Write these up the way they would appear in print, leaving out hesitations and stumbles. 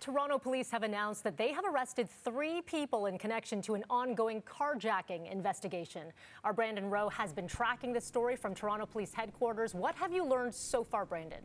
Toronto police have announced that they have arrested 3 people in connection to an ongoing carjacking investigation. Our Brandon Rowe has been tracking this story from Toronto Police Headquarters. What have you learned so far, Brandon?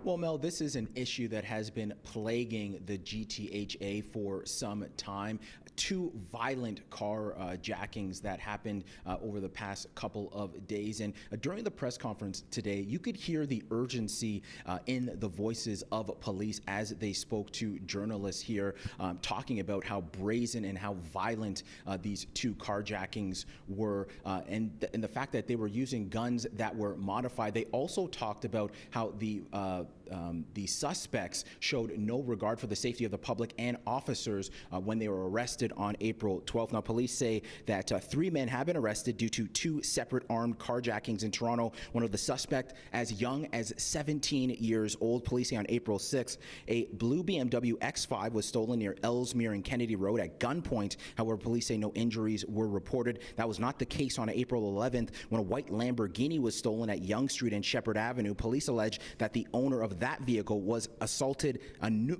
Well, Mel, this is an issue that has been plaguing the GTHA for some time. 2 violent carjackings that happened over the past couple of days. And during the press conference today, you could hear the urgency in the voices of police as they spoke to journalists here, talking about how brazen and how violent these 2 carjackings were, and the fact that they were using guns that were modified. They also talked about how the suspects showed no regard for the safety of the public and officers when they were arrested on April 12th. Now, police say that 3 men have been arrested due to 2 separate armed carjackings in Toronto. One of the suspects as young as 17 years old. Police say on April 6th, a blue BMW X5 was stolen near Ellesmere and Kennedy Road at gunpoint. However, police say no injuries were reported. That was not the case on April 11th when a white Lamborghini was stolen at Yonge Street and Shepherd Avenue. Police allege that the owner of that vehicle was assaulted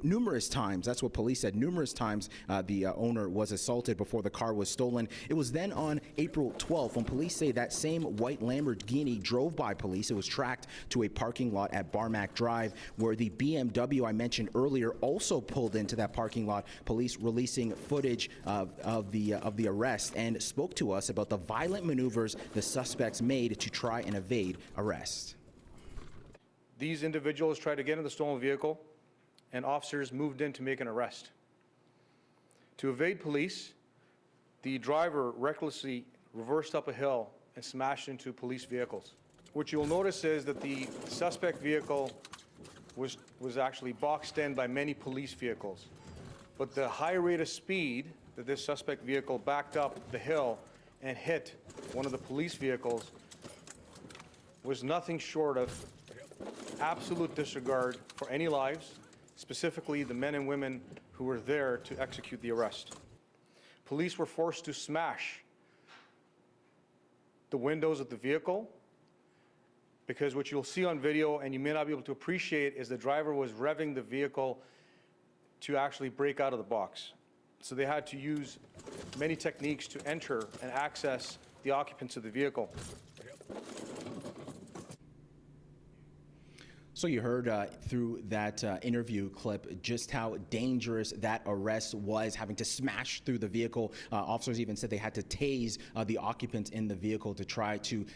numerous times. That's what police said. Numerous times the owner was assaulted before the car was stolen. It was then on April 12th when police say that same white Lamborghini drove by police. It was tracked to a parking lot at Barmack Drive where the BMW I mentioned earlier also pulled into that parking lot. Police releasing footage of the arrest and spoke to us about the violent maneuvers the suspects made to try and evade arrest. These individuals tried to get in the stolen vehicle, and officers moved in to make an arrest. To evade police, the driver recklessly reversed up a hill and smashed into police vehicles. What you'll notice is that the suspect vehicle was actually boxed in by many police vehicles. But the high rate of speed that this suspect vehicle backed up the hill and hit one of the police vehicles was nothing short of absolute disregard for any lives, specifically the men and women who were there to execute the arrest. Police were forced to smash the windows of the vehicle because what you'll see on video, and you may not be able to appreciate, is the driver was revving the vehicle to actually break out of the box. So they had to use many techniques to enter and access the occupants of the vehicle. So you heard through that interview clip just how dangerous that arrest was, having to smash through the vehicle. Officers even said they had to tase the occupants in the vehicle to try to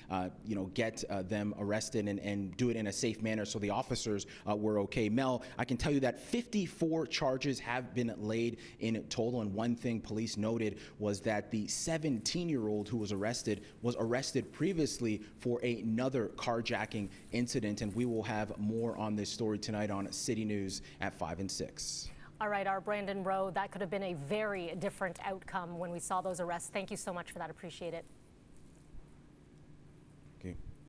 get them arrested and do it in a safe manner so the officers were okay. Mel, I can tell you that 54 charges have been laid in total, and one thing police noted was that the 17-year-old who was arrested previously for another carjacking incident, and we will have more on this story tonight on City News at 5 and 6. All right, our Brandon Rowe, that could have been a very different outcome when we saw those arrests. Thank you so much for that. Appreciate it.